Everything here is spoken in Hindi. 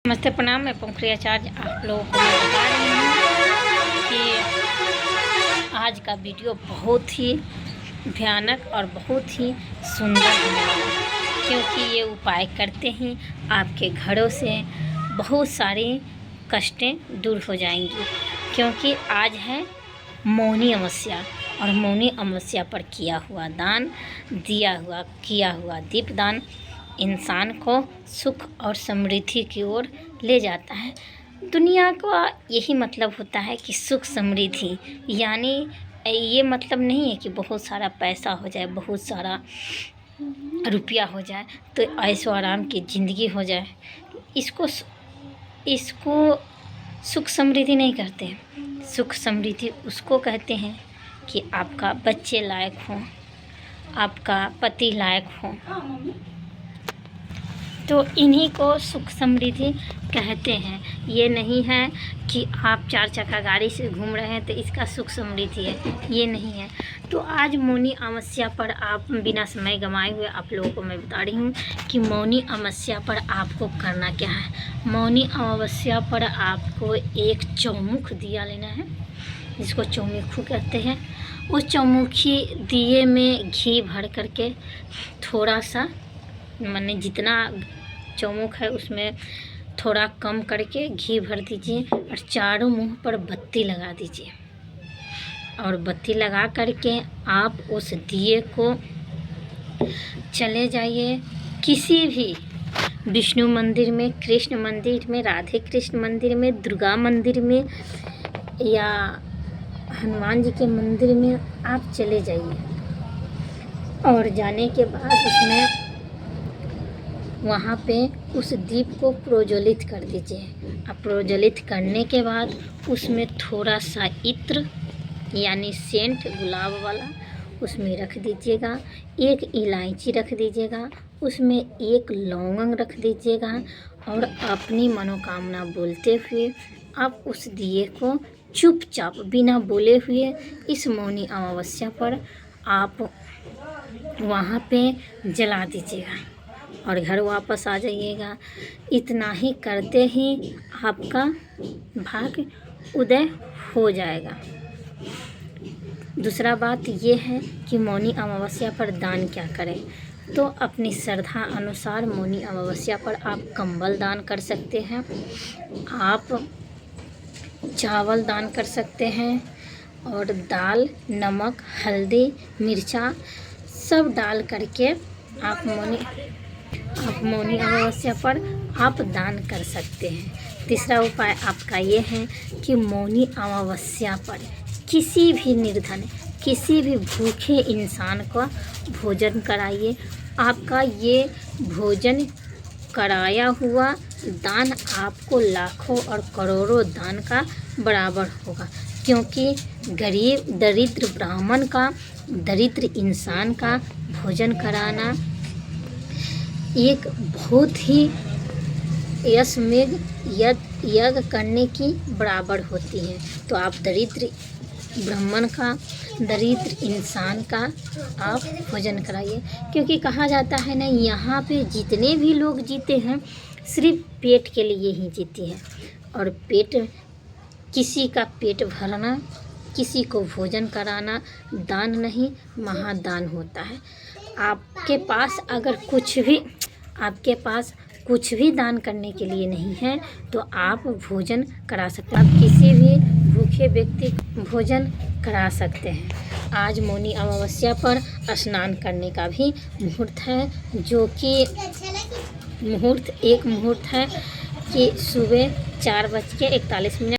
नमस्ते, प्रणाम। मैं पंखुड़ी आचार्य आप लोगों को मैं बता रही हूँ कि आज का वीडियो बहुत ही भयानक और बहुत ही सुंदर होने वाला है, क्योंकि ये उपाय करते ही आपके घरों से बहुत सारी कष्टें दूर हो जाएंगी। क्योंकि आज है मौनी अमावस्या और मौनी अमावस्या पर किया हुआ दान, किया हुआ दीपदान इंसान को सुख और समृद्धि की ओर ले जाता है। दुनिया का यही मतलब होता है कि सुख समृद्धि, यानी ये मतलब नहीं है कि बहुत सारा पैसा हो जाए, बहुत सारा रुपया हो जाए तो ऐशो आराम की ज़िंदगी हो जाए। इसको सुख समृद्धि नहीं कहते। सुख समृद्धि उसको कहते हैं कि आपका बच्चे लायक हो, आपका पति लायक हो, तो इन्हीं को सुख समृद्धि कहते हैं। ये नहीं है कि आप 4 चक्का गाड़ी से घूम रहे हैं तो इसका सुख समृद्धि है, ये नहीं है। तो आज मौनी अमावस्या पर आप बिना समय गंवाए हुए आप लोगों को मैं बता रही हूँ कि मौनी अमावस्या पर आपको करना क्या है। मौनी अमावस्या पर आपको एक चौमुख दिया लेना है, जिसको चौमुखी कहते हैं। उस चौमुखी दिए में घी भर करके थोड़ा सा, माने जितना चौमुख है उसमें थोड़ा कम करके घी भर दीजिए और चारों मुंह पर बत्ती लगा दीजिए। और बत्ती लगा करके आप उस दिए को चले जाइए किसी भी विष्णु मंदिर में, कृष्ण मंदिर में, राधे कृष्ण मंदिर में, दुर्गा मंदिर में या हनुमान जी के मंदिर में आप चले जाइए। और जाने के बाद उसमें वहाँ पे उस दीप को प्रज्वलित कर दीजिए। अब प्रज्वलित करने के बाद उसमें थोड़ा सा इत्र यानी सेंट गुलाब वाला उसमें रख दीजिएगा, एक इलायची रख दीजिएगा, उसमें एक लौंग रख दीजिएगा और अपनी मनोकामना बोलते हुए आप उस दिए को चुपचाप बिना बोले हुए इस मौनी अमावस्या पर आप वहाँ पे जला दीजिएगा और घर वापस आ जाइएगा। इतना ही करते ही आपका भाग्य उदय हो जाएगा। दूसरा बात ये है कि मौनी अमावस्या पर दान क्या करें। तो अपनी श्रद्धा अनुसार मौनी अमावस्या पर आप कंबल दान कर सकते हैं, आप चावल दान कर सकते हैं और दाल, नमक, हल्दी, मिर्चा सब डाल करके आप मौनी अमावस्या पर आप दान कर सकते हैं। तीसरा उपाय आपका ये है कि मौनी अमावस्या पर किसी भी निर्धन, किसी भी भूखे इंसान का भोजन कराइए। आपका ये भोजन कराया हुआ दान आपको लाखों और करोड़ों दान का बराबर होगा। क्योंकि गरीब, दरिद्र ब्राह्मण का, दरिद्र इंसान का भोजन कराना एक बहुत ही यशमेव यज्ञ करने की बराबर होती है। तो आप दरिद्र ब्राह्मण का, दरिद्र इंसान का आप भोजन कराइए। क्योंकि कहा जाता है ना, यहाँ पे जितने भी लोग जीते हैं सिर्फ पेट के लिए ही जीते हैं। और किसी का पेट भरना, किसी को भोजन कराना दान नहीं, महादान होता है। आपके पास कुछ भी दान करने के लिए नहीं है तो आप भोजन करा सकते हैं। आप किसी भी भूखे व्यक्ति को भोजन करा सकते हैं। आज मौनी अमावस्या पर स्नान करने का भी मुहूर्त है, जो कि एक मुहूर्त है कि सुबह 4:41